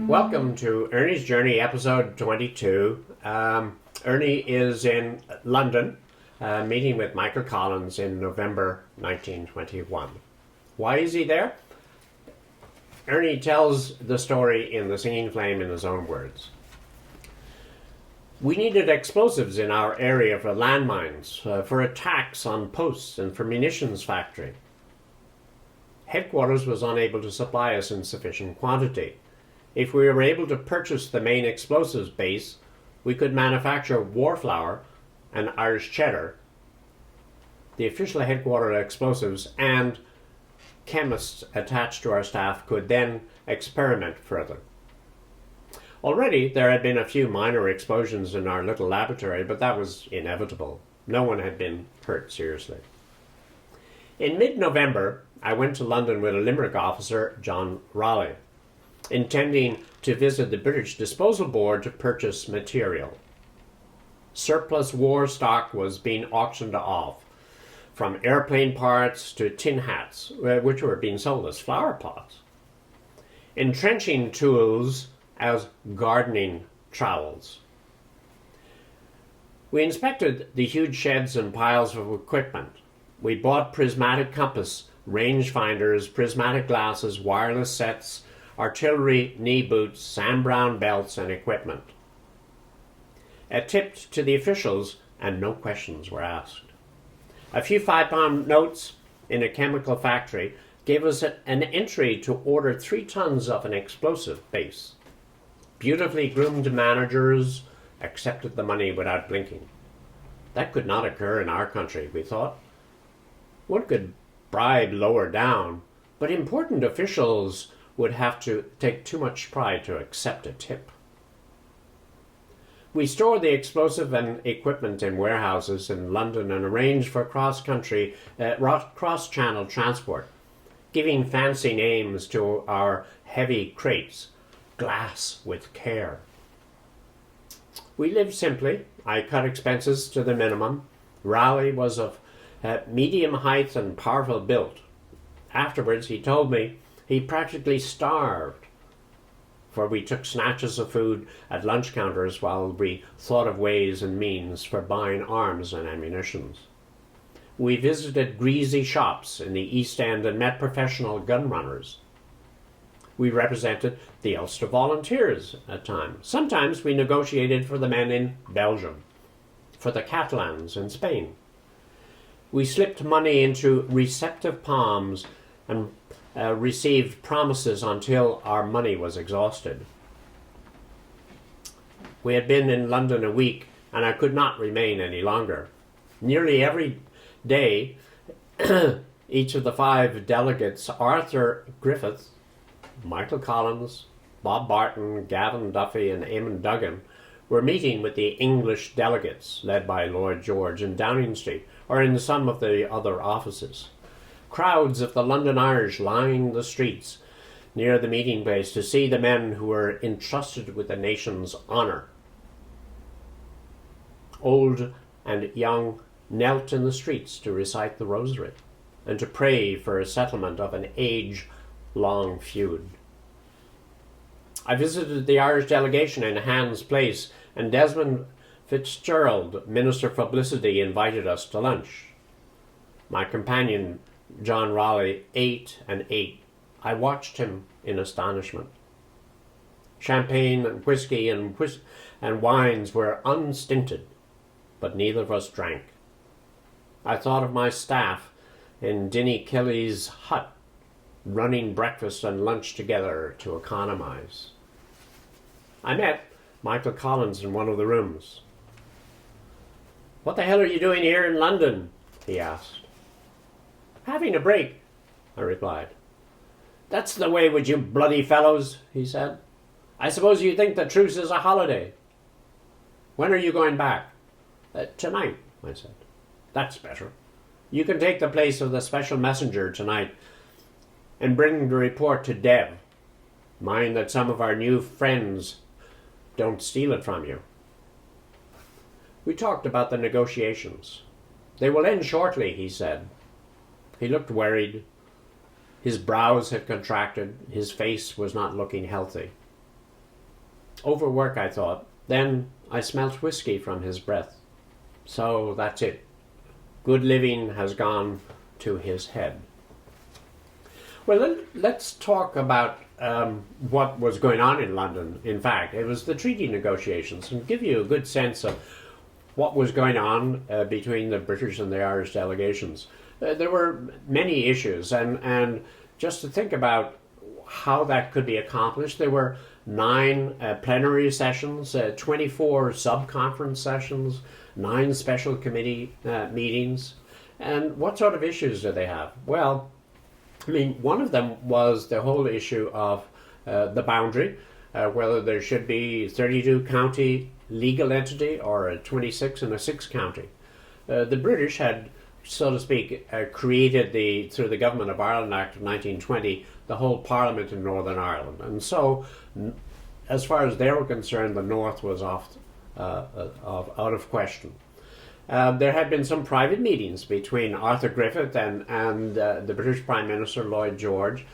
Welcome to Ernie's Journey, episode 22. Ernie is in London, meeting with Michael Collins in November 1921. Why is he there? Ernie tells the story in The Singing Flame in his own words. We needed explosives in our area for landmines, for attacks on posts, and for munitions factory. Headquarters was unable to supply us in sufficient quantity. If we were able to purchase the main explosives base, we could manufacture war flour and Irish cheddar, the official headquarter explosives, and chemists attached to our staff could then experiment further. Already there had been a few minor explosions in our little laboratory, but that was inevitable. No one had been hurt seriously. In mid-November, I went to London with a Limerick officer, John Raleigh, intending to visit the British Disposal Board to purchase material. Surplus war stock was being auctioned off, from airplane parts to tin hats, which were being sold as flower pots. Entrenching tools as gardening trowels. We inspected the huge sheds and piles of equipment. We bought prismatic compass, rangefinders, prismatic glasses, wireless sets, artillery knee boots, Sam Browne belts, and equipment. Tipped to the officials, and no questions were asked. A few £5 notes in a chemical factory gave us an entry to order 3 tons of an explosive base. Beautifully groomed managers accepted the money without blinking. That could not occur in our country, we thought. One could bribe lower down, but important officials would have to take too much pride to accept a tip. We stored the explosive and equipment in warehouses in London and arranged for cross-channel transport, giving fancy names to our heavy crates, glass with care. We lived simply. I cut expenses to the minimum. Raleigh was of medium height and powerful build. Afterwards, he told me he practically starved, for we took snatches of food at lunch counters while we thought of ways and means for buying arms and ammunition. We visited greasy shops in the East End and met professional gun runners. We represented the Ulster Volunteers at times. Sometimes we negotiated for the men in Belgium, for the Catalans in Spain. We slipped money into receptive palms and received promises until our money was exhausted. We had been in London a week, and I could not remain any longer. Nearly every day, each of the 5 delegates, Arthur Griffith, Michael Collins, Bob Barton, Gavin Duffy, and Eamon Duggan, were meeting with the English delegates, led by Lloyd George, in Downing Street, or in some of the other offices. Crowds of the London Irish lined the streets near the meeting place to see the men who were entrusted with the nation's honour. Old and young knelt in the streets to recite the rosary and to pray for a settlement of an age-long feud. I visited the Irish delegation in Hans Place, and Desmond Fitzgerald, Minister for Publicity, invited us to lunch. My companion, John Raleigh, ate and ate. I watched him in astonishment. Champagne and whiskey and wines were unstinted, but neither of us drank. I thought of my staff in Dinny Kelly's hut, running breakfast and lunch together to economize. I met Michael Collins in one of the rooms. "What the hell are you doing here in London?" he asked. "Having a break," I replied. "That's the way with you bloody fellows," he said. I suppose you think the truce is a holiday. When are you going back? Tonight, I said. That's better. You can take the place of the special messenger tonight and bring the report to Dev. Mind that some of our new friends don't steal it from you. We talked about the negotiations. They will end shortly, he said. He looked worried. His brows had contracted. His face was not looking healthy. Overwork, I thought. Then I smelt whiskey from his breath. So that's it. Good living has gone to his head. Well, let's talk about what was going on in London. In fact, it was the treaty negotiations, and give you a good sense of what was going on between the British and the Irish delegations. There were many issues, and just to think about how that could be accomplished, there were 9 plenary sessions, 24 sub-conference sessions, 9 special committee meetings. And what sort of issues do they have? Well, I mean, one of them was the whole issue of the boundary, whether there should be 32 county legal entity or a 26 and a 6 county. The British had, so to speak, created through the Government of Ireland Act of 1920, the whole Parliament in Northern Ireland. And so, as far as they were concerned, the North was out of question. There had been some private meetings between Arthur Griffith and the British Prime Minister Lloyd George,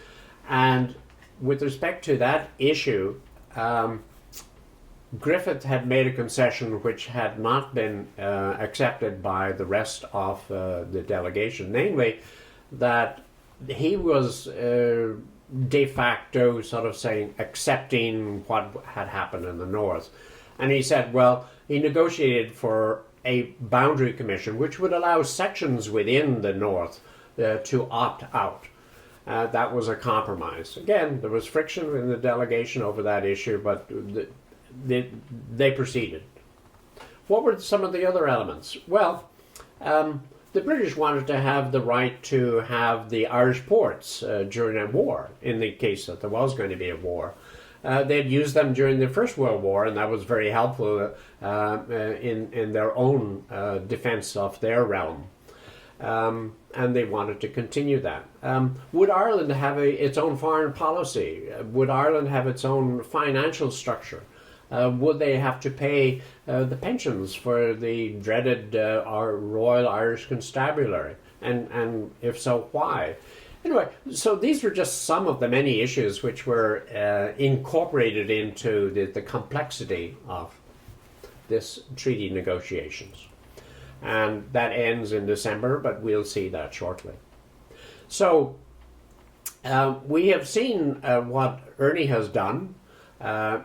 and with respect to that issue, Griffith had made a concession which had not been accepted by the rest of the delegation, namely that he was de facto sort of saying accepting what had happened in the North. And he said, well, he negotiated for a boundary commission which would allow sections within the North to opt out. That was a compromise. Again, there was friction in the delegation over that issue, but they proceeded. What were some of the other elements? Well, the British wanted to have the right to have the Irish ports during a war, in the case that there was going to be a war. They'd used them during the First World War, and that was very helpful in their own defence of their realm. And they wanted to continue that. Would Ireland have its own foreign policy? Would Ireland have its own financial structure? Would they have to pay the pensions for the dreaded our Royal Irish Constabulary? And if so, why? Anyway, so these were just some of the many issues which were incorporated into the complexity of this treaty negotiations. And that ends in December, but we'll see that shortly. So we have seen what Ernie has done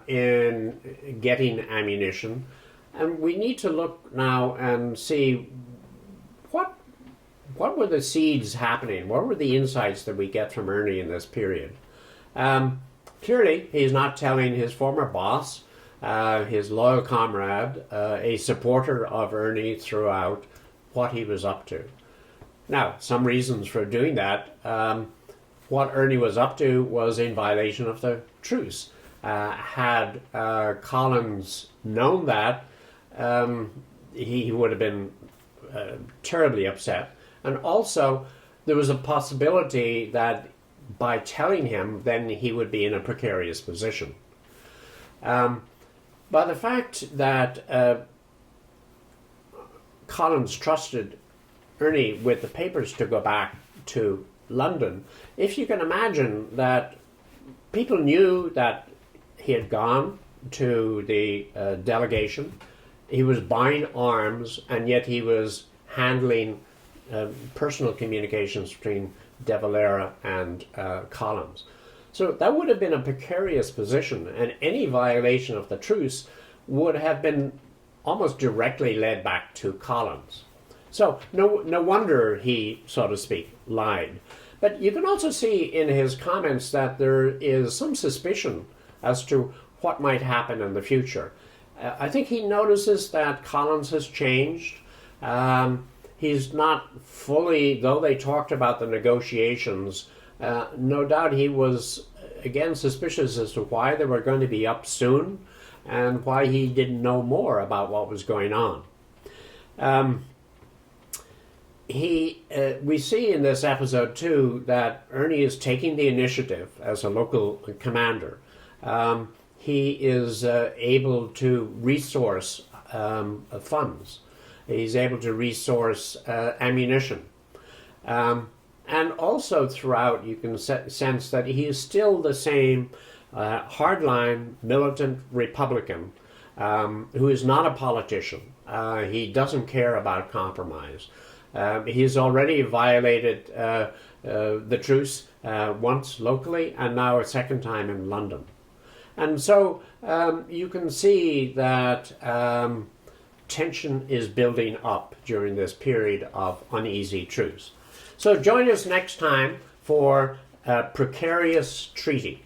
in getting ammunition, and we need to look now and see what were the seeds happening? What were the insights that we get from Ernie in this period? Clearly, he's not telling his former boss, his loyal comrade, a supporter of Ernie throughout, what he was up to. Now, some reasons for doing that. What Ernie was up to was in violation of the truce. Had Collins known that, he would have been terribly upset. And also, there was a possibility that by telling him, then he would be in a precarious position. By the fact that Collins trusted Ernie with the papers to go back to London, if you can imagine that people knew that he had gone to the delegation, he was buying arms, and yet he was handling personal communications between De Valera and Collins. So that would have been a precarious position, and any violation of the truce would have been almost directly led back to Collins. So no wonder he, so to speak, lied. But you can also see in his comments that there is some suspicion as to what might happen in the future. I think he notices that Collins has changed. He's not fully, though they talked about the negotiations, no doubt he was again suspicious as to why they were going to be up soon and why he didn't know more about what was going on. We see in this episode too that Ernie is taking the initiative as a local commander. He is able to resource funds. He's able to resource ammunition. And also throughout you can sense that he is still the same hardline militant Republican who is not a politician. He doesn't care about compromise. He's already violated the truce once locally and now a second time in London. And so you can see that tension is building up during this period of uneasy truce. So join us next time for a Precarious Treaty.